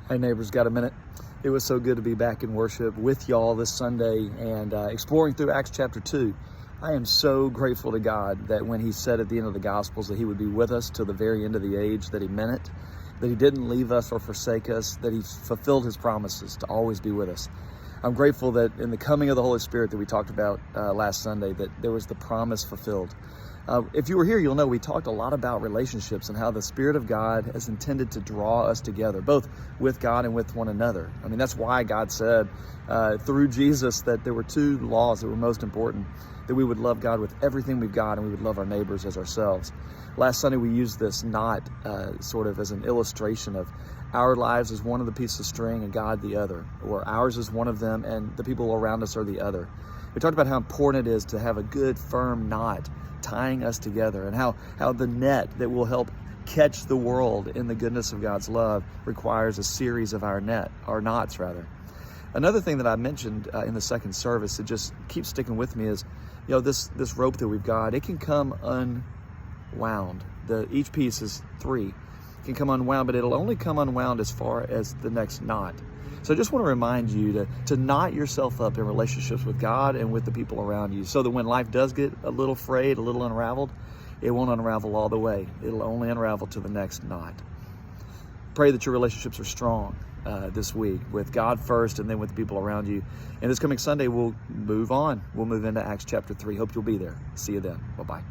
Hey neighbors, got a minute? It was so good to be back in worship with y'all this Sunday and exploring through Acts chapter 2. I am so grateful to God that when he said at the end of the Gospels that he would be with us till the very end of the age, that he meant it, that he didn't leave us or forsake us, that he fulfilled his promises to always be with us. I'm grateful that in the coming of the Holy Spirit that we talked about last Sunday, that there was the promise fulfilled. If you were here, you'll know we talked a lot about relationships and how the Spirit of God has intended to draw us together, both with God and with one another. I mean, that's why God said through Jesus that there were two laws that were most important, that we would love God with everything we've got and we would love our neighbors as ourselves. Last Sunday, we used this knot sort of as an illustration of our lives as one of the pieces of string and God the other, or ours is one of them and the people around us are the other. We talked about how important it is to have a good, firm knot tying us together, and how the net that will help catch the world in the goodness of God's love requires a series of our knots rather. Another thing that I mentioned in the second service that just keeps sticking with me is, you know, this rope that we've got, it can come unwound. Each piece is 3. It can come unwound, but it'll only come unwound as far as the next knot. So I just want to remind you to knot yourself up in relationships with God and with the people around you, so that when life does get a little frayed, a little unraveled, it won't unravel all the way. It'll only unravel to the next knot. Pray that your relationships are strong this week, with God first and then with the people around you. And this coming Sunday, we'll move on. We'll move into Acts chapter 3. Hope you'll be there. See you then. Bye-bye.